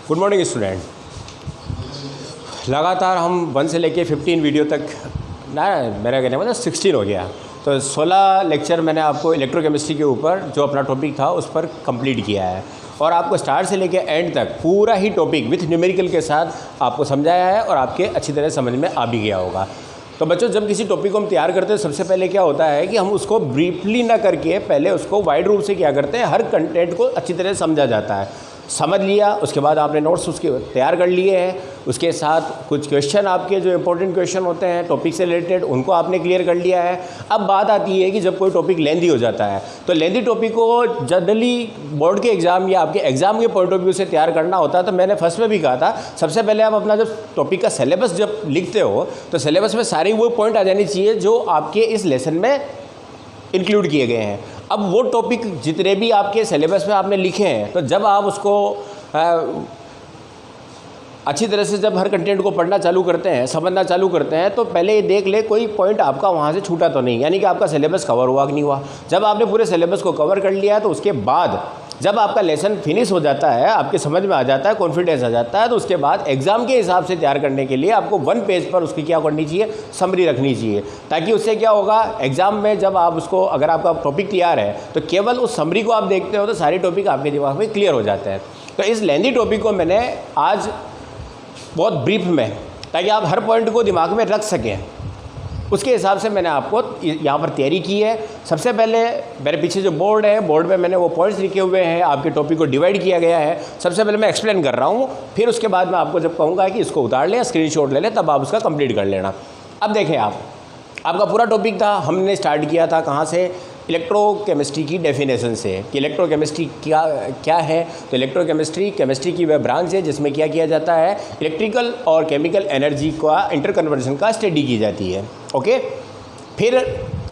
Good morning student. लगातार हम 1 से लेके 15 वीडियो तक ना मेरा कहने मतलब 16 हो गया, तो 16 लेक्चर मैंने आपको इलेक्ट्रोकेमिस्ट्री के ऊपर जो अपना टॉपिक था उस पर कंप्लीट किया है और आपको स्टार्ट से लेके एंड तक पूरा ही टॉपिक विथ न्यूमेरिकल के साथ आपको समझाया है और आपके अच्छी तरह समझ में आ भी गया होगा। तो बच्चों, जब किसी टॉपिक को हम तैयार करते हैं सबसे पहले क्या होता है कि हम उसको ब्रीफली ना करके पहले उसको वाइड रूप से क्या करते हैं, हर कंटेंट को अच्छी तरह समझा जाता है। समझ लिया, उसके बाद आपने नोट्स उसके तैयार कर लिए हैं, उसके साथ कुछ क्वेश्चन आपके जो इंपॉर्टेंट क्वेश्चन होते हैं टॉपिक से रिलेटेड उनको आपने क्लियर कर लिया है। अब बात आती है कि जब कोई टॉपिक लेंदी हो जाता है तो लेंदी टॉपिक को जनरली बोर्ड के एग्ज़ाम या आपके एग्ज़ाम के पॉइंट ऑफ व्यू से तैयार करना होता है। तो मैंने फर्स्ट में भी कहा था, सबसे पहले आप अपना जब टॉपिक का सिलेबस जब लिखते हो तो सिलेबस में सारी वो पॉइंट आ जानी चाहिए जो आपके इस लेसन में इंक्लूड किए गए हैं। अब वो टॉपिक जितने भी आपके सिलेबस में आपने लिखे हैं, तो जब आप उसको अच्छी तरह से जब हर कंटेंट को पढ़ना चालू करते हैं, समझना चालू करते हैं, तो पहले ये देख ले कोई पॉइंट आपका वहाँ से छूटा तो नहीं, यानी कि आपका सिलेबस कवर हुआ कि नहीं हुआ। जब आपने पूरे सिलेबस को कवर कर लिया है तो उसके बाद जब आपका लेसन फिनिश हो जाता है, आपके समझ में आ जाता है, कॉन्फिडेंस आ जाता है, तो उसके बाद एग्ज़ाम के हिसाब से तैयार करने के लिए आपको 1 पेज पर उसकी क्या करनी चाहिए, समरी रखनी चाहिए, ताकि उससे क्या होगा एग्ज़ाम में जब आप उसको, अगर आपका टॉपिक तैयार है तो केवल उस समरी को आप देखते हो तो सारे टॉपिक आपके दिमाग में क्लियर हो जाते हैं। तो इस लेंदी टॉपिक को मैंने आज बहुत ब्रीफ में, ताकि आप हर पॉइंट को दिमाग में रख सकें, उसके हिसाब से मैंने आपको यहाँ पर तैयारी की है। सबसे पहले मेरे पीछे जो बोर्ड है, बोर्ड में मैंने वो पॉइंट्स लिखे हुए हैं, आपके टॉपिक को डिवाइड किया गया है। सबसे पहले मैं एक्सप्लेन कर रहा हूँ, फिर उसके बाद मैं आपको जब कहूँगा कि इसको उतार लें, स्क्रीनशॉट ले लें, तब आप उसका कंप्लीट कर लेना। अब देखें, आपका पूरा टॉपिक था, हमने स्टार्ट किया था कहाँ से, इलेक्ट्रोकेमिस्ट्री की डेफिनेशन से कि इलेक्ट्रोकेमिस्ट्री क्या है। तो इलेक्ट्रोकेमिस्ट्री केमिस्ट्री की वह ब्रांच है जिसमें क्या किया जाता है, इलेक्ट्रिकल और केमिकल एनर्जी का इंटरकन्वर्जन का स्टडी की जाती है। ओके, फिर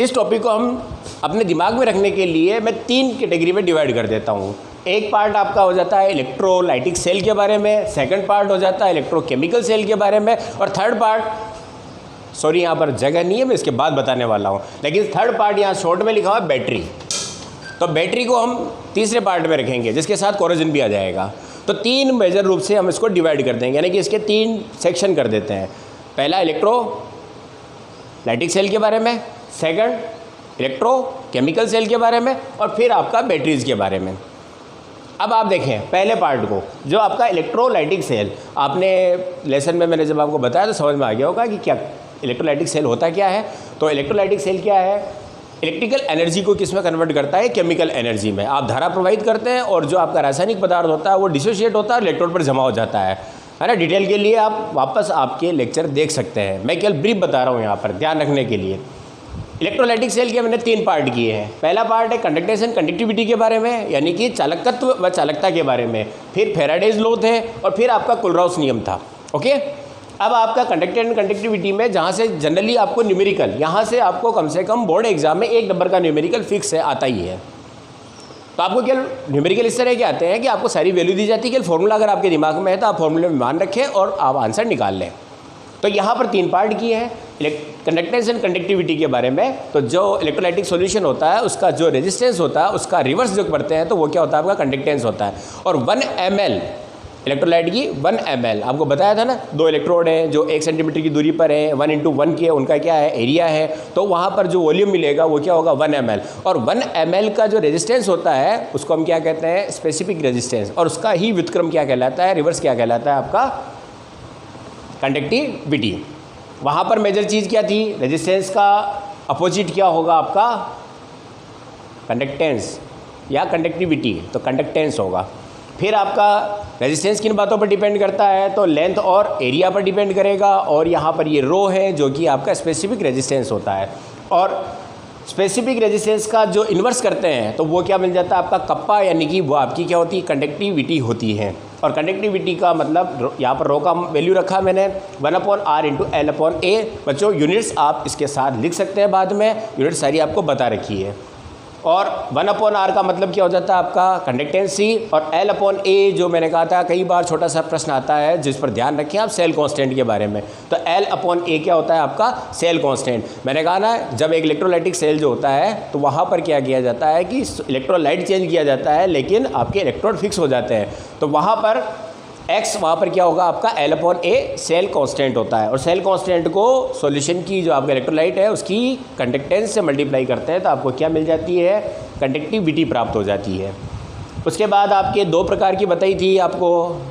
इस टॉपिक को हम अपने दिमाग में रखने के लिए मैं 3 कैटेगरी में डिवाइड कर देता हूँ। एक पार्ट आपका हो जाता है इलेक्ट्रोलाइटिक सेल के बारे में, सेकंड पार्ट हो जाता है इलेक्ट्रोकेमिकल सेल के बारे में, और थर्ड पार्ट, सॉरी यहाँ पर जगह नहीं है, मैं इसके बाद बताने वाला हूँ, लेकिन थर्ड पार्ट यहाँ शॉर्ट में लिखा हुआ है बैटरी। तो बैटरी को हम तीसरे पार्ट में रखेंगे जिसके साथ कोरोजन भी आ जाएगा। तो 3 मेजर रूप से हम इसको डिवाइड कर देंगे, यानी कि इसके 3 सेक्शन कर देते हैं। पहला इलेक्ट्रोलाइटिक सेल के बारे में, सेकंड इलेक्ट्रोकेमिकल सेल के बारे में, और फिर आपका बैटरीज के बारे में। अब आप देखें पहले पार्ट को, जो आपका इलेक्ट्रोलाइटिक सेल, आपने लेसन में मैंने जब आपको बताया तो समझ में आ गया होगा कि क्या इलेक्ट्रोलाइटिक सेल होता क्या है। तो इलेक्ट्रोलाइटिक सेल क्या है, इलेक्ट्रिकल एनर्जी को किस में कन्वर्ट करता है, केमिकल एनर्जी में। आप धारा प्रवाहित करते हैं और जो आपका रासायनिक पदार्थ होता है वो डिसोशिएट होता है और इलेक्ट्रोड पर जमा हो जाता है ना। डिटेल के लिए आप वापस आपके लेक्चर देख सकते हैं, मैं केवल ब्रीफ बता रहा हूँ यहाँ पर ध्यान रखने के लिए। इलेक्ट्रोलाइटिक सेल के मैंने 3 पार्ट किए हैं। पहला पार्ट है कंडक्टेंस एंड कंडक्टिविटी के बारे में, यानी कि चालकत्व व चालकता के बारे में। फिर फैराडेज लॉ थे और फिर आपका कुलराउस नियम था। ओके, अब आपका कंडक्टेंस एंड कंडक्टिविटी में जहाँ से जनरली आपको न्यूमेरिकल, यहाँ से आपको कम से कम बोर्ड एग्जाम में 1 नंबर का न्यूमेरिकल फिक्स है, आता ही है। तो आपको केवल न्यूमेरिकल इस तरह के आते हैं कि आपको सारी वैल्यू दी जाती है, केवल फॉर्मूला अगर आपके दिमाग में है तो आप फॉर्मूले में मान रखें और आप आंसर निकाल लें। तो यहाँ पर 3 पार्ट किए हैं कंडक्टेंस एंड कंडक्टिविटी के बारे में। तो जो इलेक्ट्रोलाइटिक सॉल्यूशन होता है उसका जो रेजिस्टेंस होता है उसका रिवर्स जो करते हैं तो वो क्या होता है, आपका कंडक्टेंस होता है। और 1 ml इलेक्ट्रोलाइट की 1 ml आपको बताया था ना, 2 इलेक्ट्रोड हैं जो 1 सेंटीमीटर की दूरी पर है, 1 × 1 के उनका क्या है, एरिया है। तो वहाँ पर जो वॉल्यूम मिलेगा वो क्या होगा, 1 ml। और 1 ml का जो रेजिस्टेंस होता है उसको हम क्या कहते हैं, स्पेसिफिक रेजिस्टेंस, और उसका ही व्युत्क्रम क्या कहलाता है, रिवर्स क्या कहलाता है, आपका कंडक्टिविटी। वहाँ पर मेजर चीज़ क्या थी, रेजिस्टेंस का अपोजिट क्या होगा आपका, कंडक्टेंस या कंडक्टिविटी, तो कंडक्टेंस होगा। फिर आपका रेजिस्टेंस किन बातों पर डिपेंड करता है, तो लेंथ और एरिया पर डिपेंड करेगा। और यहाँ पर ये रो है जो कि आपका स्पेसिफिक रेजिस्टेंस होता है। और स्पेसिफिक रेजिस्टेंस का जो इन्वर्स करते हैं तो वो क्या बन जाता है, आपका कप्पा, यानी कि वो आपकी क्या होती है, कंडक्टिविटी होती है। और कंडक्टिविटी का मतलब यहाँ पर रो का वैल्यू रखा मैंने 1/r × L/A। बच्चों यूनिट्स आप इसके साथ लिख सकते हैं, बाद में यूनिट सारी आपको बता रखी है। और 1/r का मतलब क्या हो जाता है, आपका कंडक्टेंसी। और L/A जो मैंने कहा था, कई बार छोटा सा प्रश्न आता है जिस पर ध्यान रखें आप, सेल कांस्टेंट के बारे में। तो L/A क्या होता है, आपका सेल कांस्टेंट। मैंने कहा ना, जब एक इलेक्ट्रोलाइटिक सेल जो होता है तो वहाँ पर क्या किया जाता है कि इलेक्ट्रोलाइट चेंज किया जाता है लेकिन आपके इलेक्ट्रोड फिक्स हो जाते हैं। तो वहाँ पर एक्स वहाँ पर क्या होगा आपका L/A सेल कांस्टेंट होता है, और सेल कांस्टेंट को सॉल्यूशन की जो आपका इलेक्ट्रोलाइट है उसकी कंडक्टेंस से मल्टीप्लाई करते हैं तो आपको क्या मिल जाती है, कंडक्टिविटी प्राप्त हो जाती है। उसके बाद आपके दो प्रकार की बताई थी आपको,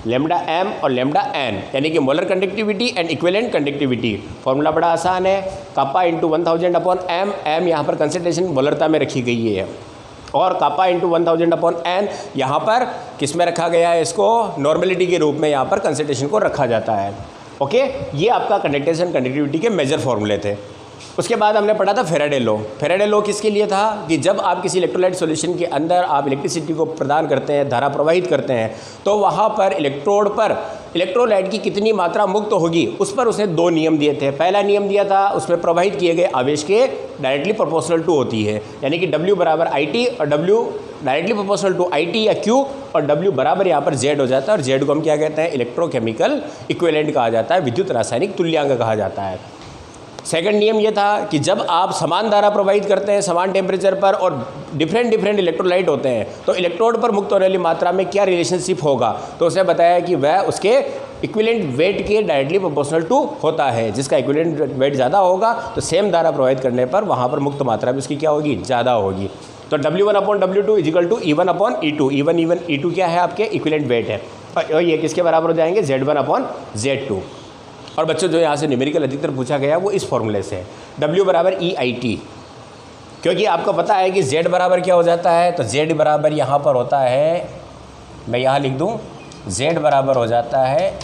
लैम्डा m और लैम्डा n, यानी कि molar conductivity and equivalent conductivity. Formula बड़ा आसान है, कापा इंटू 1000/m, m यहाँ पर कंसंट्रेशन मोलरता में रखी गई है, और कापा इंटू 1000/n यहाँ पर किस में रखा गया है, इसको नॉर्मेलिटी के रूप में यहाँ पर कंसंट्रेशन को रखा जाता है। ओके, ये आपका कंडक्टेंस एंड कंडक्टिविटी के मेजर फॉर्मूले थे। उसके बाद हमने पढ़ा था फेराडे लॉ। फेराडे लॉ किसके लिए था कि जब आप किसी इलेक्ट्रोलाइट सॉल्यूशन के अंदर आप इलेक्ट्रिसिटी को प्रदान करते हैं, धारा प्रवाहित करते हैं, तो वहाँ पर इलेक्ट्रोड पर इलेक्ट्रोलाइट की कितनी मात्रा मुक्त होगी उस पर उसने दो नियम दिए थे। पहला नियम दिया था उसमें प्रवाहित किए गए आवेश के डायरेक्टली प्रोपोर्शनल टू होती है, यानी कि W बराबर IT और W directly proportional to IT या Q, और W बराबर यहाँ पर Z हो जाता है, और Z को हम क्या कहते हैं, इलेक्ट्रोकेमिकल इक्विवेलेंट कहा जाता है, विद्युत रासायनिक तुल्यांक कहा जाता है। सेकंड नियम ये था कि जब आप समान धारा प्रवाहित करते हैं समान टेम्परेचर पर और डिफरेंट इलेक्ट्रोलाइट होते हैं तो इलेक्ट्रोड पर मुक्त होने वाली मात्रा में क्या रिलेशनशिप होगा, तो उसने बताया कि वह उसके इक्विवेलेंट वेट के डायरेक्टली प्रोपोर्शनल टू होता है। जिसका इक्विवेलेंट वेट ज़्यादा होगा तो सेम धारा प्रवाहित करने पर वहाँ पर मुक्त मात्रा भी उसकी क्या होगी, ज़्यादा होगी। तो W1/W2 = E1/E2। E1 क्या है, आपके इक्विवेलेंट वेट है, और ये किसके बराबर हो जाएंगे, Z1/Z2। और बच्चों जो यहाँ से न्यूमेरिकल अधिकतर पूछा गया वो इस फॉर्मूले से है, W बराबर EIT, क्योंकि आपको पता है कि Z बराबर क्या हो जाता है, तो Z बराबर यहाँ पर होता है, मैं यहाँ लिख दूँ, Z बराबर हो जाता है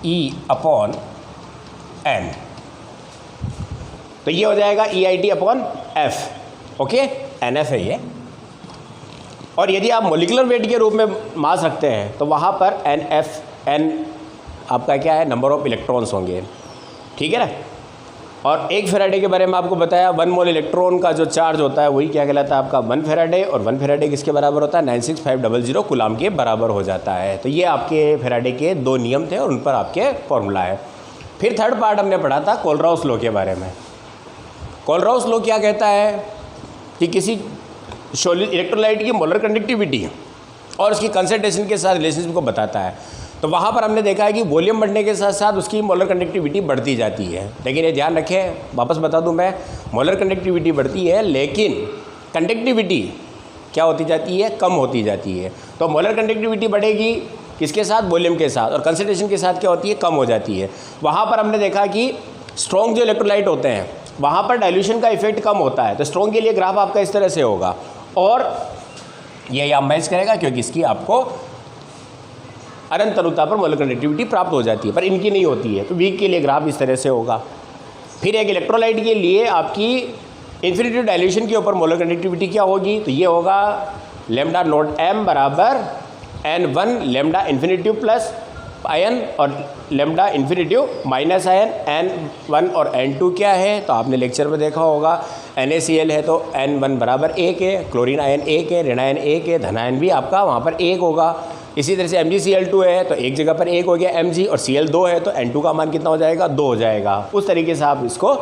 E/N, तो ये हो जाएगा EIT/F। ओके, NF है ये। और यदि आप मोलिकुलर वेट के रूप में मास रखते हैं तो वहाँ पर N आपका क्या है, नंबर ऑफ इलेक्ट्रॉन्स होंगे, ठीक है ना। और एक फेराडे के बारे में आपको बताया, 1 मोल इलेक्ट्रॉन का जो चार्ज होता है वही क्या कहलाता है आपका 1 फेराडे, और 1 फेराडे किसके बराबर होता है, 96500 कूलाम के बराबर हो जाता है। तो ये आपके फेराडे के दो नियम थे और उन पर आपके फॉर्मूला है। फिर थर्ड पार्ट हमने पढ़ा था कोलराउस लॉ के बारे में। कोलराउस लॉ क्या कहता है कि किसी इलेक्ट्रोलाइट की मोलर कंडक्टिविटी और उसकी कंसंट्रेशन के साथ रिलेशनशिप को बताता है। तो वहाँ पर हमने देखा है कि वॉल्यूम बढ़ने के साथ साथ उसकी मोलर कंडक्टिविटी बढ़ती जाती है, लेकिन ये ध्यान रखें, वापस बता दूं मैं, मोलर कंडक्टिविटी बढ़ती है लेकिन कंडक्टिविटी क्या होती जाती है, कम होती जाती है। तो मोलर कंडक्टिविटी बढ़ेगी किसके साथ, वॉल्यूम के साथ, और कंसंट्रेशन के साथ क्या होती है, कम हो जाती है। वहाँ पर हमने देखा कि स्ट्रॉन्ग जो इलेक्ट्रोलाइट होते हैं वहाँ पर डाइल्यूशन का इफेक्ट कम होता है, तो स्ट्रॉन्ग के लिए ग्राफ आपका इस तरह से होगा, और ये आप मैच करेगा क्योंकि इसकी आपको अनंत अनुता पर मोलर कंडक्टिविटी प्राप्त हो जाती है, पर इनकी नहीं होती है। तो वीक के लिए ग्राफ इस तरह से होगा। फिर एक इलेक्ट्रोलाइट के लिए आपकी इन्फिनिटी डाइल्यूशन के ऊपर मोलर कंडक्टिविटी क्या होगी, तो ये होगा λ0m बराबर n1 lambda infinitive plus ion और lambda infinitive minus ion. n1 और n2 क्या है, तो आपने लेक्चर में देखा होगा, NaCl है तो n1 बराबर 1 है, क्लोरीन आयन 1 है, ऋण आयन 1 है, धन आयन भी आपका वहाँ पर 1 होगा। इसी तरह से MgCl2 है तो एक जगह पर 1 हो गया Mg, और Cl2 है तो N2 का मान कितना हो जाएगा, 2 हो जाएगा। उस तरीके से आप इसको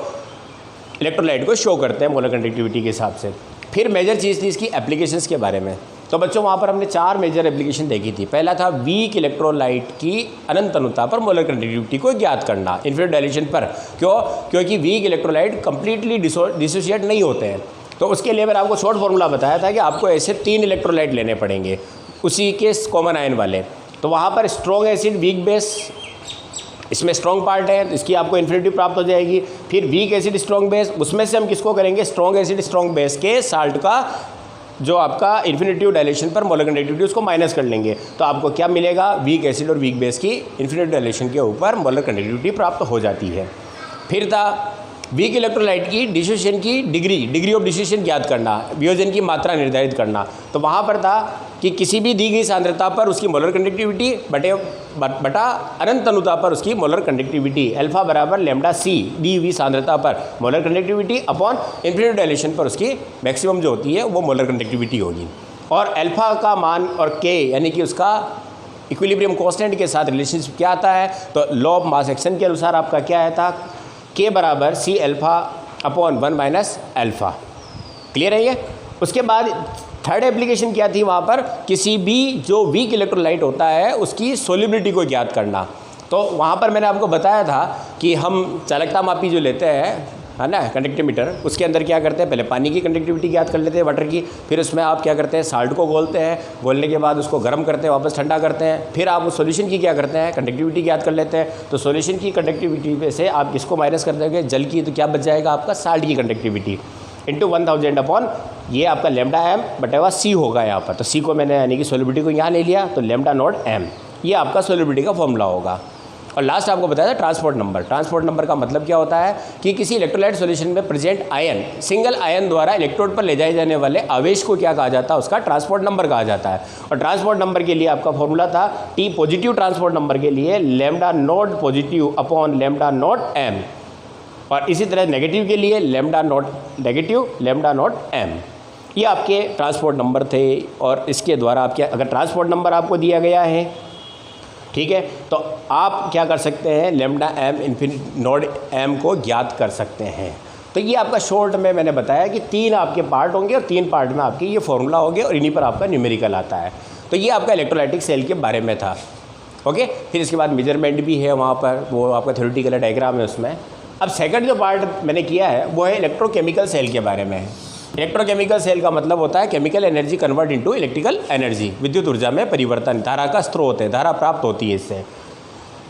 इलेक्ट्रोलाइट को शो करते हैं मोलर कंडक्टिविटी के हिसाब से। फिर मेजर चीज़ थी इसकी एप्लीकेशंस के बारे में। तो बच्चों वहाँ पर हमने 4 मेजर एप्लीकेशन देखी थी। पहला था वीक इलेक्ट्रोलाइट की अनंत अनुता पर मोलर कंडक्टिविटी को ज्ञात करना इन्फिनिट डाइल्यूशन पर। क्योंकि वीक इलेक्ट्रोलाइट कंप्लीटली डिसोशिएट नहीं होते हैं, तो उसके लिए मैंने आपको शॉर्ट फॉर्मूला बताया था कि आपको ऐसे 3 इलेक्ट्रोलाइट लेने पड़ेंगे उसी के कॉमन आयन वाले। तो वहाँ पर स्ट्रॉन्ग एसिड वीक बेस, इसमें स्ट्रॉन्ग पार्ट है तो इसकी आपको इन्फिनिटी प्राप्त हो जाएगी। फिर वीक एसिड स्ट्रॉन्ग बेस, उसमें से हम किसको करेंगे, स्ट्रॉन्ग एसिड स्ट्रॉन्ग बेस के साल्ट का जो आपका इन्फिनिटिव डाइल्यूशन पर मोलर कंडक्टिविटी उसको माइनस कर लेंगे, तो आपको क्या मिलेगा, वीक एसिड और वीक बेस की इन्फिनिटिव डाइल्यूशन के ऊपर मोलर कंडक्टिविटी प्राप्त हो जाती है। फिर था वीक इलेक्ट्रोलाइट की डिसोसिएशन की डिग्री ऑफ डिसोसिएशन ज्ञात करना, वियोजन की मात्रा निर्धारित करना। तो वहाँ पर था कि किसी भी दी गई सांद्रता पर उसकी मोलर कंडक्टिविटी बटा अनंत अनुता पर उसकी मोलर कंडक्टिविटी, अल्फा बराबर लैम्डा C दी हुई सांद्रता पर molar conductivity upon infinity dilution पर उसकी मैक्सिमम जो होती है वो मोलर कंडक्टिविटी होगी। और अल्फा का मान और K यानी कि उसका इक्विलिब्रियम कांस्टेंट के साथ रिलेशनशिप क्या आता है, तो लॉ ऑफ मास एक्शन के अनुसार आपका क्या है था, K बराबर C alpha upon 1 minus alpha. Clear है ये। उसके बाद थर्ड एप्लीकेशन क्या थी वहाँ पर, किसी भी जो वीक इलेक्ट्रोलाइट होता है उसकी सोल्युबिलिटी को ज्ञात करना। तो वहाँ पर मैंने आपको बताया था कि हम चालकता मापी जो लेते हैं है ना, कंडक्टीमीटर, उसके अंदर क्या करते हैं, पहले पानी की कंडक्टिविटी ज्ञात कर लेते हैं वाटर की, फिर उसमें आप क्या करते हैं, साल्ट को घोलते हैं, घोलने के बाद उसको गर्म करते हैं, वापस ठंडा करते हैं, फिर आप उस सॉल्यूशन की क्या करते हैं, कंडक्टिविटी ज्ञात कर लेते हैं। तो सॉल्यूशन की कंडक्टिविटी में से आप किसको माइनस कर देंगे, जल की, तो क्या बच जाएगा आपका साल्ट की कंडक्टिविटी इंटू 1000 अपॉन ये आपका लेमडा एम बटेवा सी होगा यहाँ पर। तो सी को मैंने यानी कि सोल्युबिलिटी को यहाँ ले लिया, तो लेमडा नॉट एम, ये आपका सोल्युबिलिटी का फॉर्मूला होगा। और लास्ट आपको बताया था ट्रांसपोर्ट नंबर। ट्रांसपोर्ट नंबर का मतलब क्या होता है कि किसी इलेक्ट्रोलाइट सॉल्यूशन में प्रेजेंट आयन, सिंगल आयन द्वारा इलेक्ट्रोड पर ले जाए जाने वाले आवेश को क्या कहा जाता है, उसका ट्रांसपोर्ट नंबर कहा जाता है। और ट्रांसपोर्ट नंबर के लिए आपका फॉर्मूला था टी पॉजिटिव ट्रांसपोर्ट नंबर के लिए lambda naught positive upon lambda naught M, और इसी तरह नेगेटिव के लिए lambda naught negative lambda naught M. ये आपके ट्रांसपोर्ट नंबर थे। और इसके द्वारा आपके अगर ट्रांसपोर्ट नंबर आपको दिया गया है, ठीक है, तो आप क्या कर सकते हैं, lambda M infinite naught M को ज्ञात कर सकते हैं। तो ये आपका शॉर्ट में मैंने बताया कि 3 आपके पार्ट होंगे और 3 पार्ट में आपके ये फॉर्मूला होंगे और इन्हीं पर आपका न्यूमेरिकल आता है। तो ये आपका इलेक्ट्रोलाइटिक सेल के बारे में था। ओके, फिर इसके बाद मेजरमेंट भी है वहाँ पर, वो आपका थ्योरेटिकल डायग्राम है उसमें। अब सेकंड जो पार्ट मैंने किया है वो है इलेक्ट्रोकेमिकल सेल के बारे में। इलेक्ट्रोकेमिकल सेल का मतलब होता है chemical energy convert into electrical energy, विद्युत ऊर्जा में परिवर्तन, धारा का स्रोत है, धारा प्राप्त होती है इससे।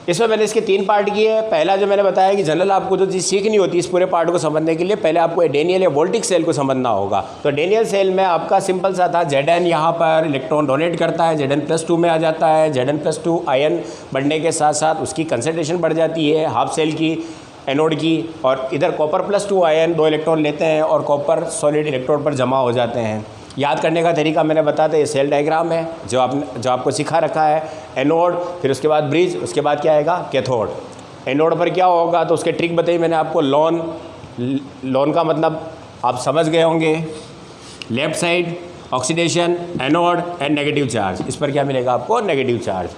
इसमें मैंने इसके 3 पार्ट किए हैं। पहला जो मैंने बताया कि जनरल आपको जो चीज़ सीखनी होती है इस पूरे पार्ट को समझने के लिए, पहले आपको डेनियल या वोल्टिक सेल को समझना होगा। तो डेनियल सेल में आपका सिंपल सा था, Zn यहाँ पर इलेक्ट्रॉन डोनेट करता है, Zn+2 में आ जाता है। Zn+2 आयन बढ़ने के साथ साथ उसकी कंसंट्रेशन बढ़ जाती है हाफ सेल की, एनोड की, और इधर कॉपर+2 आयन 2 इलेक्ट्रॉन लेते हैं और कॉपर सॉलिड इलेक्ट्रोड पर जमा हो जाते हैं। याद करने का तरीका मैंने बताया, ये सेल डायग्राम है जो आपको सिखा रखा है। एनोड, फिर उसके बाद ब्रिज, उसके बाद क्या आएगा, कैथोड। एनोड पर क्या होगा तो उसके ट्रिक बताई मैंने आपको, लॉन का मतलब आप समझ गए होंगे, left side oxidation, anode and negative charge, इस पर क्या मिलेगा आपको, नेगेटिव चार्ज।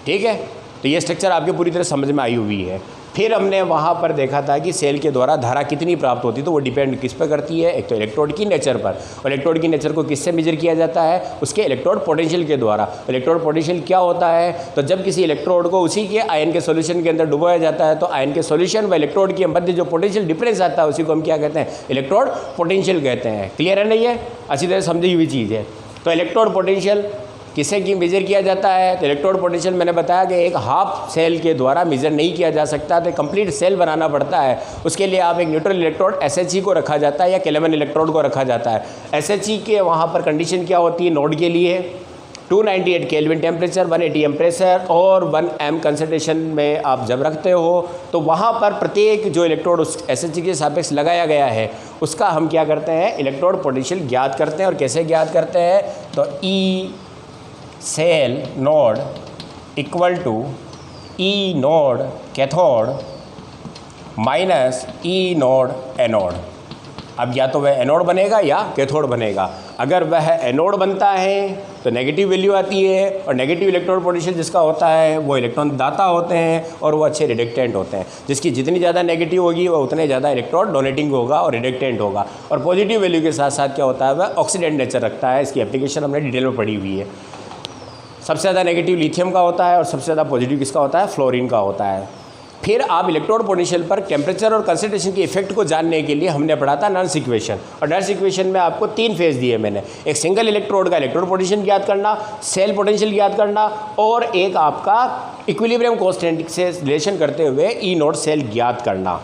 ठीक है, तो ये स्ट्रक्चर आपके पूरी तरह समझ में आई हुई है। फिर हमने वहाँ पर देखा था कि सेल के द्वारा धारा कितनी प्राप्त होती है, तो वो डिपेंड किस पर करती है, एक तो इलेक्ट्रोड की नेचर पर। और इलेक्ट्रोड की नेचर को किससे मेजर किया जाता है, उसके इलेक्ट्रोड पोटेंशियल के द्वारा। इलेक्ट्रोड पोटेंशियल क्या होता है, तो जब किसी इलेक्ट्रोड को उसी के आयन के सॉल्यूशन के अंदर डुबोया जाता है तो आयन के सॉल्यूशन व इलेक्ट्रोड के मध्य जो पोटेंशियल डिफरेंस आता है उसी को हम क्या कहते हैं, इलेक्ट्रोड पोटेंशियल कहते हैं। क्लियर है नहीं है, अच्छी तरह समझी हुई चीज़ है। तो इलेक्ट्रोड पोटेंशियल किसे की मेजर किया जाता है, तो इलेक्ट्रोड पोटेंशियल मैंने बताया कि एक हाफ सेल के द्वारा मेजर नहीं किया जा सकता, तो कंप्लीट सेल बनाना पड़ता है। उसके लिए आप एक न्यूट्रल इलेक्ट्रोड SHE को रखा जाता है या केल्विन इलेक्ट्रोड को रखा जाता है। SHE के वहाँ पर कंडीशन क्या होती है, नोड के लिए 298 केल्विन टेम्परेचर, 180 एम प्रेशर और 1 एम कंसंट्रेशन में आप जब रखते हो तो वहाँ पर प्रत्येक जो इलेक्ट्रोड उस SHE के सापेक्ष लगाया गया है उसका हम क्या करते हैं, इलेक्ट्रोड पोटेंशियल ज्ञात करते हैं। और कैसे ज्ञात करते हैं, तो E cell naught equal to E naught cathode minus E naught anode. अब या तो वह एनोड बनेगा या कैथोड बनेगा। अगर वह एनोड बनता है तो नेगेटिव वैल्यू आती है, और नेगेटिव इलेक्ट्रोड पोटेंशियल जिसका होता है वो इलेक्ट्रॉन दाता होते हैं और वो अच्छे रिडक्टेंट होते हैं। जिसकी जितनी ज़्यादा नेगेटिव होगी वह उतने ज़्यादा इलेक्ट्रॉन डोनेटिंग होगा और रिडक्टेंट होगा। और पॉजिटिव वैल्यू के साथ साथ क्या होता है, वह ऑक्सीडेंट नेचर रखता है। इसकी एप्लीकेशन हमने डिटेल में पढ़ी हुई है। सबसे ज़्यादा नेगेटिव लिथियम का होता है और सबसे ज़्यादा पॉजिटिव किसका होता है, फ्लोरीन का होता है। फिर आप इलेक्ट्रोड पोटेंशियल पर टेम्परेचर और कंसंट्रेशन के इफेक्ट को जानने के लिए हमने पढ़ा था नर्स इक्वेशन। और नर्स इक्वेशन में आपको 3 फेज दिए मैंने, एक सिंगल इलेक्ट्रोड का इलेक्ट्रोड पोटेंशियल ज्ञात करना, सेल पोटेंशियल ज्ञात करना, और एक आपका इक्विलिब्रियम कांस्टेंट से रिलेशन करते हुए ई नोड सेल ज्ञात करना।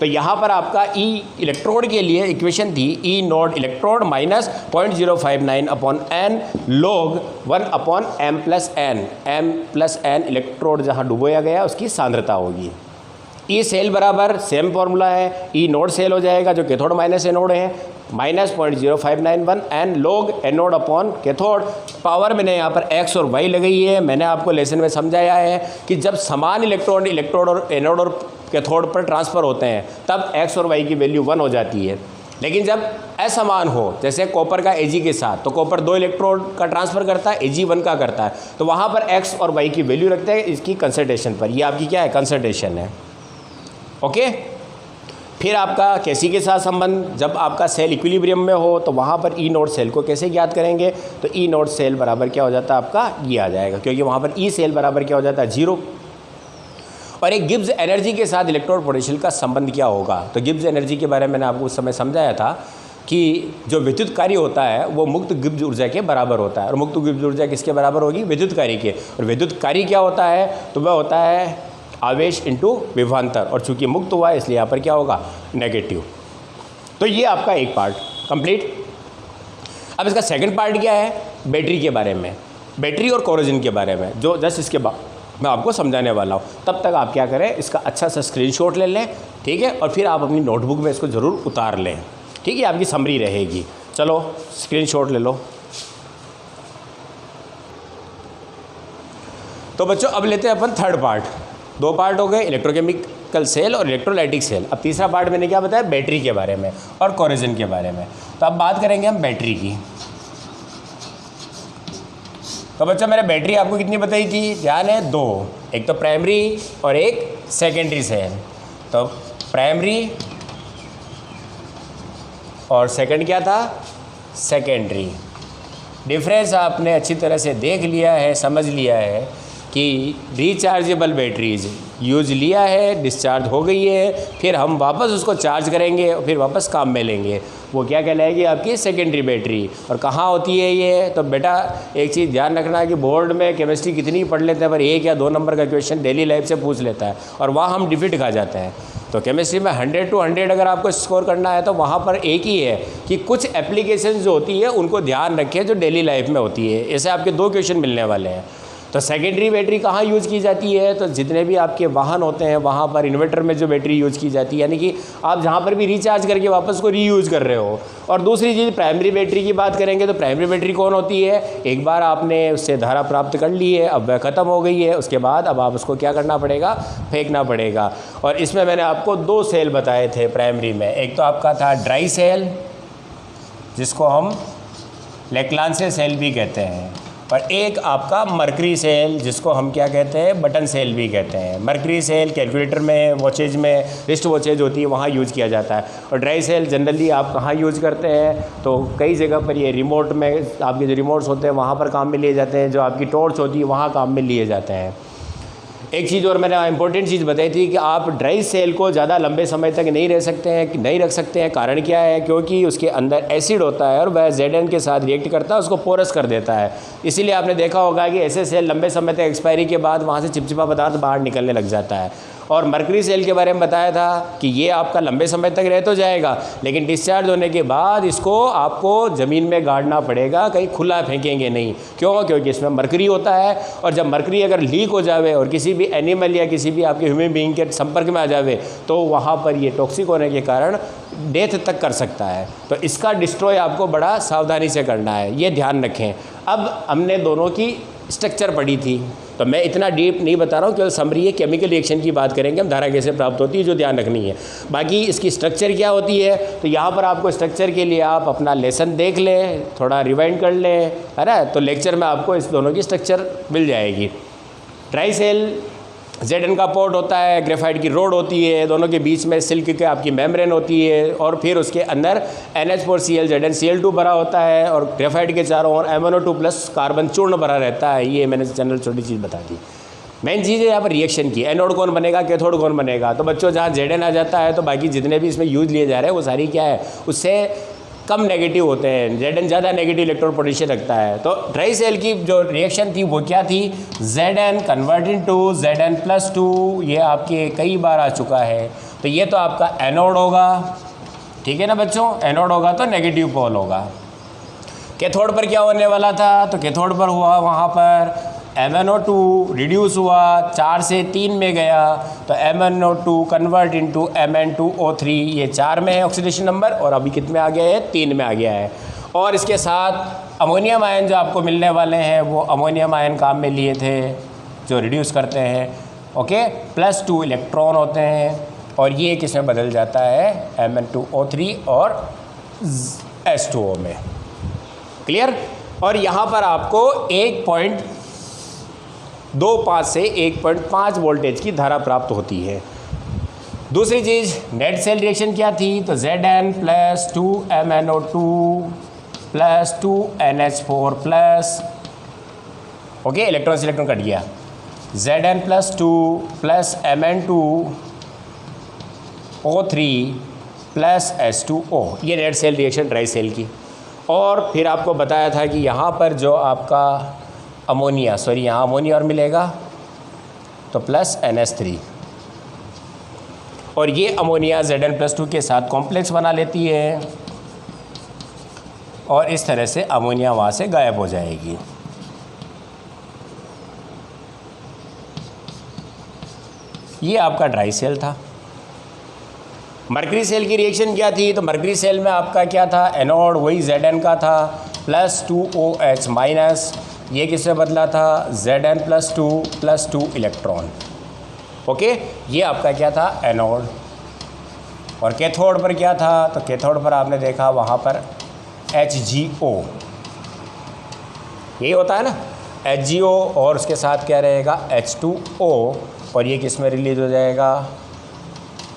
तो यहाँ पर आपका ई इलेक्ट्रोड के लिए इक्वेशन थी E naught electrode minus 0.059 upon N log 1 upon m plus N electrode जहाँ डुबोया गया उसकी सांद्रता होगी। ई सेल बराबर सेम फॉर्मूला है, ई नोड सेल हो जाएगा जो कैथोड माइनस एनोड है, minus 0.0591 N log anode upon cathode. Power मैंने यहाँ पर x और y लगाई है। मैंने आपको लेसन में समझाया है कि जब समान इलेक्ट्रोड और एनोड और कैथोड पर ट्रांसफ़र होते हैं तब x और y की वैल्यू 1 हो जाती है। लेकिन जब असमान हो, जैसे कॉपर का Ag के साथ, तो कॉपर 2 इलेक्ट्रोड का ट्रांसफ़र करता है, Ag 1 का करता है, तो वहाँ पर x और y की वैल्यू रखते हैं इसकी कंसंट्रेशन पर। ये आपकी क्या है, कंसंट्रेशन है। ओके, फिर आपका कैसी के साथ संबंध, जब आपका सेल इक्विलिब्रियम में हो तो वहाँ पर ई नोड सेल को कैसे ज्ञात करेंगे, तो ई नोड सेल बराबर क्या हो जाता है आपका, ये आ जाएगा, क्योंकि वहाँ पर ई सेल बराबर क्या हो जाता है, 0। और एक गिब्स एनर्जी के साथ इलेक्ट्रॉन पोटेंशियल का संबंध क्या होगा, तो गिब्स एनर्जी के बारे में मैंने आपको उस समय समझाया था कि जो विद्युत कार्य होता है वो मुक्त गिब्स ऊर्जा के बराबर होता है, और मुक्त गिब्स ऊर्जा किसके बराबर होगी, विद्युत कार्य के। और विद्युत कार्य क्या होता है, तो वह होता है आवेश इंटू विभवांतर, और चूंकि मुक्त हुआ है इसलिए यहाँ पर क्या होगा, नेगेटिव। तो ये आपका एक पार्ट कंप्लीट। अब इसका सेकंड पार्ट क्या है, बैटरी के बारे में, बैटरी और कोरोजन के बारे में, जो जस्ट इसके बाद मैं आपको समझाने वाला हूँ। तब तक आप क्या करें, इसका अच्छा सा स्क्रीनशॉट ले लें, ठीक है, और फिर आप अपनी नोटबुक में इसको ज़रूर उतार लें, ठीक है, आपकी समरी रहेगी। चलो स्क्रीनशॉट ले लो। तो बच्चों अब लेते हैं अपन थर्ड पार्ट। 2 पार्ट हो गए, इलेक्ट्रोकेमिकल सेल और इलेक्ट्रोलाइटिक सेल। अब तीसरा पार्ट मैंने क्या बताया, बैटरी के बारे में और कोरोजन के बारे में। तो अब बात करेंगे हम बैटरी की। तो बच्चों मैंने बैटरी आपको कितनी बताई थी, ध्यान है, 2, एक तो प्राइमरी और एक सेकेंडरी सेल। तो प्राइमरी और सेकंड क्या था, सेकेंडरी। डिफरेंस आपने अच्छी तरह से देख लिया है, समझ लिया है कि रिचार्जेबल बैटरीज यूज लिया है, डिस्चार्ज हो गई है, फिर हम वापस उसको चार्ज करेंगे और फिर वापस काम में लेंगे, वो क्या कहलाएगी, आपकी सेकेंडरी बैटरी। और कहाँ होती है ये, तो बेटा एक चीज़ ध्यान रखना है कि बोर्ड में केमिस्ट्री कितनी पढ़ लेते हैं पर 1 या 2 नंबर का क्वेश्चन डेली लाइफ से पूछ लेता है, और वहाँ हम डिफीट खा जाते हैं। तो केमिस्ट्री में 100 to 100 अगर आपको स्कोर करना है तो वहाँ पर एक ही है कि कुछ एप्लीकेशन जो होती है उनको ध्यान रखें जो डेली लाइफ में होती है। ऐसे आपके 2 क्वेश्चन मिलने वाले हैं। तो सेकेंडरी बैटरी कहाँ यूज़ की जाती है, तो जितने भी आपके वाहन होते हैं वहाँ पर इन्वर्टर में जो बैटरी यूज़ की जाती है, यानी कि आप जहाँ पर भी रिचार्ज करके वापस को रीयूज़ कर रहे हो। और दूसरी चीज़ प्राइमरी बैटरी की बात करेंगे, तो प्राइमरी बैटरी कौन होती है, एक बार आपने उससे धारा प्राप्त कर ली है, अब वह ख़त्म हो गई है, उसके बाद अब आप उसको क्या करना पड़ेगा, फेंकना पड़ेगा। और इसमें मैंने आपको 2 सेल बताए थे प्राइमरी में, एक तो आपका था ड्राई सेल जिसको हम लेक्लांसे सेल भी कहते हैं, और एक आपका मरकरी सेल जिसको हम क्या कहते हैं, बटन सेल भी कहते हैं। मरकरी सेल कैलकुलेटर में, वॉचेज में, रिस्ट वॉचेज होती है वहाँ यूज़ किया जाता है। और ड्राई सेल जनरली आप कहाँ यूज़ करते हैं, तो कई जगह पर ये रिमोट में, आपके जो रिमोट्स होते हैं वहाँ पर काम में लिए जाते हैं, जो आपकी टॉर्च होती है वहाँ काम में लिए जाते हैं। एक चीज़ और मैंने इंपॉर्टेंट चीज़ बताई थी कि आप ड्राई सेल को ज़्यादा लंबे समय तक नहीं रख सकते हैं। कारण क्या है, क्योंकि उसके अंदर एसिड होता है और वह Zn के साथ रिएक्ट करता है, उसको पोरस कर देता है। इसीलिए आपने देखा होगा कि ऐसे सेल लंबे समय तक एक्सपायरी के बाद वहाँ से चिपचिपा पदार्थ बाहर निकलने लग जाता है। और मरकरी सेल के बारे में बताया था कि ये आपका लंबे समय तक रह तो जाएगा, लेकिन डिस्चार्ज होने के बाद इसको आपको ज़मीन में गाड़ना पड़ेगा, कहीं खुला फेंकेंगे नहीं। क्यों, क्योंकि इसमें मरकरी होता है, और जब मरकरी अगर लीक हो जावे और किसी भी एनिमल या किसी भी आपके ह्यूमन बीइंग के संपर्क में आ जावे तो वहाँ पर ये टॉक्सिक होने के कारण डेथ तक कर सकता है। तो इसका डिस्ट्रॉय आपको बड़ा सावधानी से करना है, ये ध्यान रखें। अब हमने दोनों की स्ट्रक्चर पढ़ी थी, तो मैं इतना डीप नहीं बता रहा हूँ, केवल समरी है। केमिकल रिएक्शन की बात करेंगे हम, धारा कैसे प्राप्त होती है जो ध्यान रखनी है। बाकी इसकी स्ट्रक्चर क्या होती है, तो यहाँ पर आपको स्ट्रक्चर के लिए आप अपना लेसन देख लें, थोड़ा रिवाइंड कर लें, है ना, तो लेक्चर में आपको इस दोनों की स्ट्रक्चर मिल जाएगी। ड्राई सेल Zn का पोर्ट होता है, ग्रेफाइट की रोड होती है, दोनों के बीच में सिल्क के आपकी मेम्ब्रेन होती है, और फिर उसके अंदर NH4Cl ZnCl2 भरा होता है, और ग्रेफाइट के चारों ओर MnO2 प्लस कार्बन चूर्ण भरा रहता है। ये मैंने जनरल छोटी चीज़ बता दी। मेन चीज़ है यहाँ पर रिएक्शन की, एनोड कौन बनेगा, कैथोड कौन बनेगा। तो बच्चों जहाँ Zn आ जाता है तो बाकी जितने भी इसमें यूज लिए जा रहे हैं वो सारी क्या है, उससे कम नेगेटिव होते हैं। Zn ज़्यादा नेगेटिव इलेक्ट्रॉन पोटेंशियल रखता है। तो ड्राई सेल की जो रिएक्शन थी वो क्या थी, Zn कन्वर्टिंग टू Zn+2, ये आपके कई बार आ चुका है। तो ये तो आपका एनोड होगा, ठीक है ना बच्चों, एनोड होगा तो नेगेटिव पोल होगा। कैथोड पर क्या होने वाला था, तो कैथोड पर हुआ वहाँ पर MnO2 रिड्यूस हुआ, 4 से 3 में गया, तो MnO2 कन्वर्ट इनटू Mn2O3, ये 4 में है ऑक्सीडेशन नंबर, और अभी कितने आ गया है, 3 में आ गया है। और इसके साथ अमोनियम आयन जो आपको मिलने वाले हैं वो अमोनियम आयन काम में लिए थे जो रिड्यूस करते हैं, ओके, +2 इलेक्ट्रॉन होते हैं, और ये किस में बदल जाता है, Mn2O3 और H2O में। क्लियर। और यहाँ पर आपको 1.25 से 1.5 वोल्टेज की धारा प्राप्त होती है। दूसरी चीज़ नेट सेल रिएक्शन क्या थी, तो Zn plus 2MnO2 plus 2NH4 plus, okay, electron से इलेक्ट्रॉन कट गया, Zn plus 2 plus Mn2O3 plus H2O, ये net cell reaction dry cell की। और फिर आपको बताया था कि यहाँ पर जो आपका अमोनिया, सॉरी यहाँ अमोनिया और मिलेगा तो प्लस NH3, और ये अमोनिया Zn प्लस 2 के साथ कॉम्प्लेक्स बना लेती है और इस तरह से अमोनिया वहाँ से गायब हो जाएगी। ये आपका ड्राई सेल था। मरकरी सेल की रिएक्शन क्या थी, तो मरकरी सेल में आपका क्या था, एनोड वही Zn का था प्लस 2OH माइनस, ये किससे बदला था, Zn प्लस 2 इलेक्ट्रॉन, ओके, ये आपका क्या था, एनोड। और कैथोड पर क्या था, तो कैथोड पर आपने देखा वहाँ पर HgO, यही होता है ना, HgO, और उसके साथ क्या रहेगा, H2O, और ये किस में रिलीज हो जाएगा,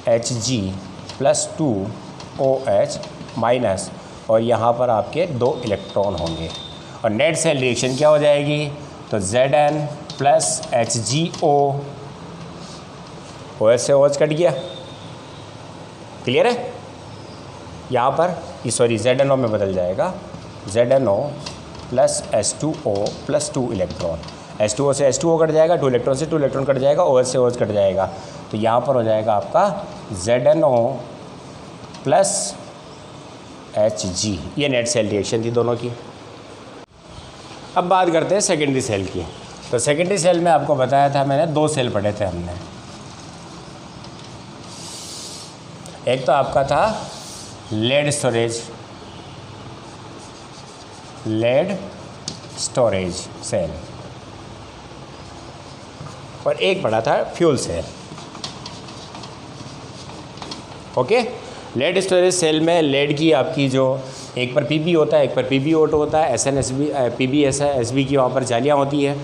Hg प्लस 2OH माइनस, और यहाँ पर आपके 2 इलेक्ट्रॉन होंगे। और नेट सेल रिएक्शन क्या हो जाएगी, तो Zn प्लस HgO, OH से OH कट गया, क्लियर है। यहाँ पर सॉरी ZnO में बदल जाएगा, ZnO plus H2O plus 2 electron, H2O से H2O कट जाएगा, 2 इलेक्ट्रॉन से 2 इलेक्ट्रॉन कट जाएगा, OH से OH कट जाएगा, तो यहाँ पर हो जाएगा आपका ZnO प्लस Hg, ये नेट सेल रिएक्शन थी दोनों की। अब बात करते हैं सेकेंडरी सेल की। तो सेकेंडरी सेल में आपको बताया था मैंने, 2 सेल पढ़े थे हमने। एक तो आपका था लेड स्टोरेज सेल, और एक पढ़ा था fuel cell, okay. Lead storage cell में लेड की आपकी जो एक पर Pb होता है, एक पर PbO2 होता है, SnSb PbS है, Sb की वहाँ पर जालियाँ होती है,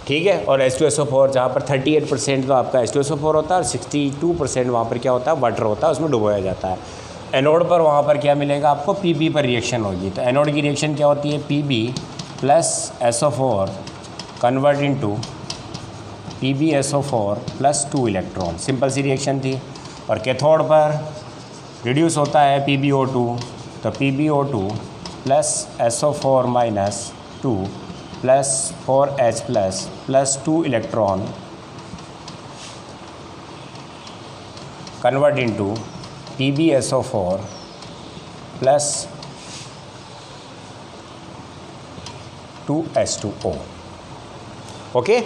ठीक है, और H2SO4 जहाँ पर 38% तो आपका H2SO4 होता है और 62% वहाँ पर क्या होता है, वाटर होता है, उसमें डुबोया जाता है। एनोड पर वहाँ पर क्या मिलेगा आपको, Pb पर रिएक्शन होगी। तो एनोड की रिएक्शन क्या होती है, Pb plus SO4 convert into PbSO4 plus 2 electron, simple सी रिएक्शन थी। और कैथोड पर रिड्यूस होता है PbO2, तो PbO2 plus SO4 minus 2 plus 4H plus 2 electron convert into PbSO4 plus 2H2O, okay.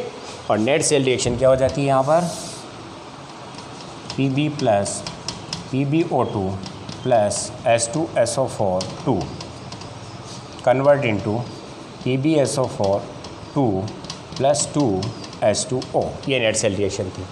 और नेट सेल रिएक्शन क्या हो जाती है यहाँ पर, Pb plus PbO2 plus H2SO4 2 convert into PbSO4 2 plus 2H2O, ये नेट सेल रिएक्शन थी,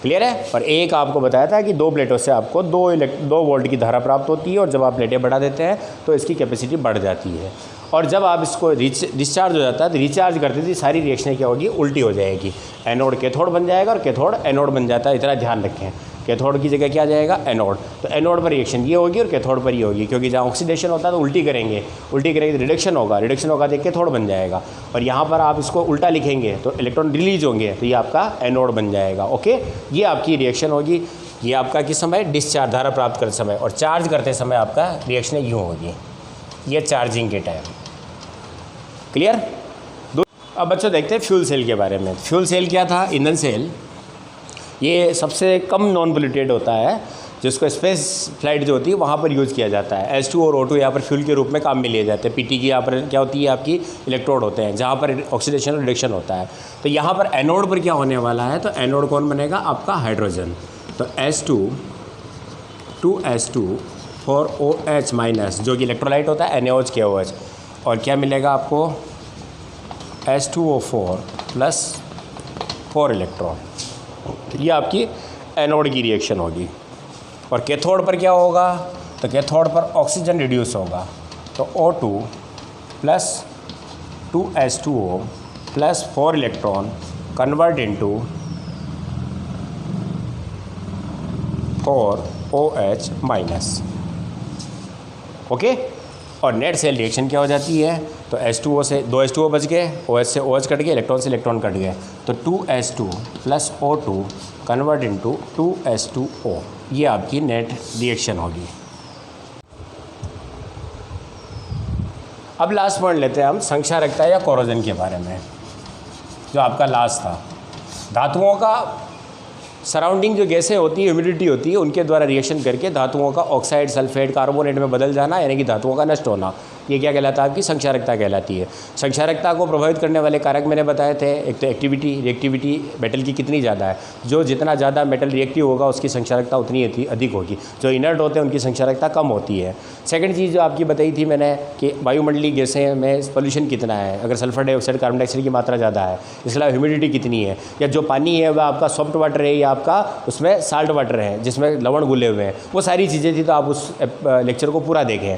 क्लियर है। और एक आपको बताया था कि 2 प्लेटों से आपको 2 वोल्ट की धारा प्राप्त होती है, और जब आप प्लेटें बढ़ा देते हैं तो इसकी कैपेसिटी बढ़ जाती है, और जब आप इसको डिस्चार्ज हो जाता है तो रिचार्ज करते थे, सारी रिएक्शनें क्या होगी, उल्टी हो जाएगी। एनोड कैथोड बन जाएगा और कैथोड एनोड बन जाता है, इतना ध्यान रखें। कैथोड की जगह क्या आ जाएगा, एनोड, तो एनोड पर रिएक्शन ये होगी और कैथोड पर ये होगी, क्योंकि जहाँ ऑक्सीडेशन होता है तो उल्टी करेंगे तो रिडक्शन होगा तो कैथोड बन जाएगा। और यहाँ पर आप इसको उल्टा लिखेंगे तो इलेक्ट्रॉन रिलीज होंगे, तो ये आपका एनोड बन जाएगा, ओके। ये आपकी रिएक्शन होगी, ये आपका किस समय, डिस्चार्ज धारा प्राप्त करते समय, और चार्ज करते समय आपका रिएक्शन यूँ होगी, ये चार्जिंग के टाइम, क्लियर। अब बच्चों देखते हैं फ्यूल सेल के बारे में। फ्यूल सेल क्या था, ईंधन सेल, ये सबसे कम नॉन पोल्यूटेड होता है, जिसको स्पेस फ्लाइट जो होती है वहाँ पर यूज़ किया जाता है। H2 और O2 यहाँ पर फ्यूल के रूप में काम में लिए जाते हैं। Pt की यहाँ पर क्या होती है, आपकी इलेक्ट्रोड होते हैं, जहाँ पर ऑक्सीडेशन और रिडक्शन होता है। तो यहाँ पर एनोड पर क्या होने वाला है, तो एनोड कौन बनेगा, आपका हाइड्रोजन। तो H2 2H2 4OH माइनस, जो कि इलेक्ट्रोलाइट होता है NaOH KOH, और क्या मिलेगा आपको, H2O4 प्लस 4 इलेक्ट्रॉन, ये आपकी एनोड की रिएक्शन होगी। और कैथोड पर क्या होगा, तो कैथोड पर ऑक्सीजन रिड्यूस होगा, तो O2 plus 2H2O plus 4 electron convert into और OH माइनस। ओके, और नेट सेल रिएक्शन क्या हो जाती है, तो H2O से 2 H2O बच गए, OH से OH कट गए, इलेक्ट्रॉन से इलेक्ट्रॉन कट गए, तो 2H2 plus O2 convert into 2H2O। ये आपकी नेट रिएक्शन होगी। अब लास्ट पॉइंट लेते हैं हम संक्षारकता या कोरोजन के बारे में, जो आपका लास्ट था। धातुओं का सराउंडिंग जो गैसें होती है, ह्यूमिडिटी होती है, उनके द्वारा रिएक्शन करके धातुओं का ऑक्साइड, सल्फेट, कार्बोनेट में बदल जाना, यानी कि धातुओं का नष्ट होना, ये क्या कहलाता है, आपकी संक्षारकता कहलाती है। संक्षारकता को प्रभावित करने वाले कारक मैंने बताए थे, एक तो एक्टिविटी, रिएक्टिविटी मेटल की कितनी ज़्यादा है, जो जितना ज़्यादा मेटल रिएक्टिव होगा उसकी संक्षारकता उतनी अधिक होगी, जो इनर्ट होते हैं उनकी संक्षारकता कम होती है। सेकंड चीज़ जो आपकी बताई थी मैंने कि वायुमंडलीय गैसें में पोल्यूशन कितना है, अगर सल्फर डाइऑक्साइड, कार्बन डाइऑक्साइड की मात्रा ज़्यादा है, इसके अलावा ह्यूमिडिटी कितनी है, या जो पानी है वह आपका सॉफ्ट वाटर है या आपका उसमें साल्ट वाटर है जिसमें लवण घुले हुए हैं, वो सारी चीज़ें थी। तो आप उस लेक्चर को पूरा देखें।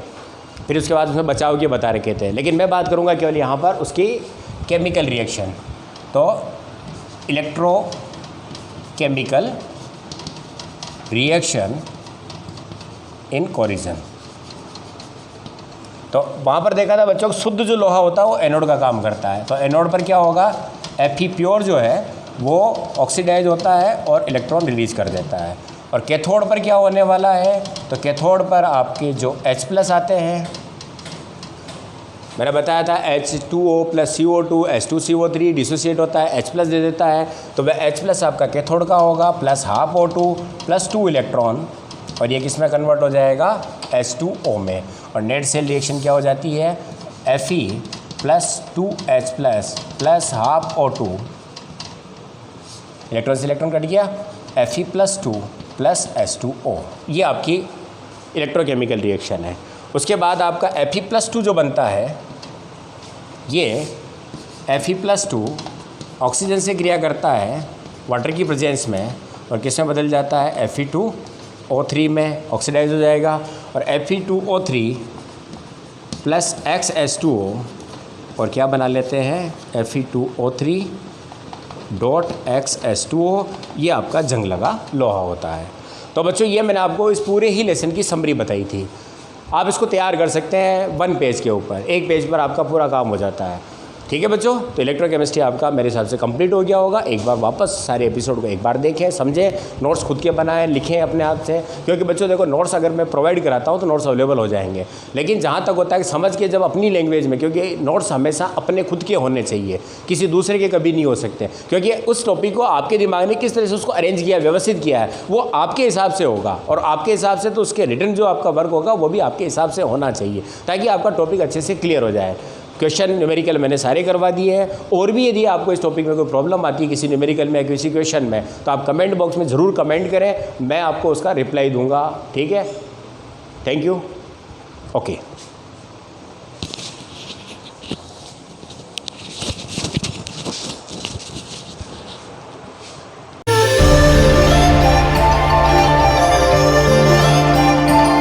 फिर उसके बाद उसमें बचाव के बता रखे थे, लेकिन मैं बात करूंगा केवल यहाँ पर उसकी केमिकल रिएक्शन। तो इलेक्ट्रोकेमिकल रिएक्शन इन कोरिजन, तो वहाँ पर देखा था बच्चों, शुद्ध जो लोहा होता है वो एनोड का काम करता है। तो एनोड पर क्या होगा, Fe प्योर जो है वो ऑक्सीडाइज होता है और इलेक्ट्रॉन रिलीज कर देता है। और कैथोड पर क्या होने वाला है, तो कैथोड पर आपके जो H+ आते हैं, मैंने बताया था H2O plus CO2 H2CO3 dissociate होता है, H+ दे देता है, तो वह H+ आपका कैथोड का होगा, plus half O2 plus 2 electron, और ये किस में कन्वर्ट हो जाएगा, H2O में। और नेट सेल रिएक्शन क्या हो जाती है, Fe plus 2H plus half O2, electron से इलेक्ट्रॉन कट गया, Fe प्लस 2 प्लस H2O। ये आपकी इलेक्ट्रोकेमिकल रिएक्शन है। उसके बाद आपका Fe प्लस 2 जो बनता है, ये Fe प्लस 2 ऑक्सीजन से क्रिया करता है वाटर की प्रेजेंस में, और किस में बदल जाता है, Fe2O3 में ऑक्सीडाइज हो जाएगा, और Fe2O3 प्लस XH2O, और क्या बना लेते हैं, Fe2O3 डॉट XH2O। ये आपका जंग लगा लोहा होता है। तो बच्चों ये मैंने आपको इस पूरे ही लेसन की समरी बताई थी। आप इसको तैयार कर सकते हैं 1 पेज के ऊपर, 1 पेज पर आपका पूरा काम हो जाता है। ठीक है बच्चों, तो इलेक्ट्रोकेमिस्ट्री आपका मेरे हिसाब से कंप्लीट हो गया होगा। एक बार वापस सारे एपिसोड को एक बार देखें, समझें, नोट्स खुद के बनाएं, लिखें अपने आप से, क्योंकि बच्चों देखो नोट्स अगर मैं प्रोवाइड कराता हूं तो नोट्स अवेलेबल हो जाएंगे, लेकिन जहां तक होता है कि समझ के जब अपनी लैंग्वेज में, क्योंकि नोट्स हमेशा अपने खुद के होने चाहिए, किसी दूसरे के कभी नहीं हो सकते, क्योंकि उस टॉपिक को आपके दिमाग ने किस तरह से उसको अरेंज किया, व्यवस्थित किया है, वो आपके हिसाब से होगा, और आपके हिसाब से तो उसके रिटर्न जो आपका वर्क होगा वो भी आपके हिसाब से होना चाहिए, ताकि आपका टॉपिक अच्छे से क्लियर हो जाए। क्वेश्चन न्यूमेरिकल मैंने सारे करवा दिए हैं, और भी यदि आपको इस टॉपिक में कोई प्रॉब्लम आती है किसी न्यूमेरिकल में, किसी क्वेश्चन में, तो आप कमेंट बॉक्स में ज़रूर कमेंट करें, मैं आपको उसका रिप्लाई दूंगा। ठीक है, थैंक यू, ओके।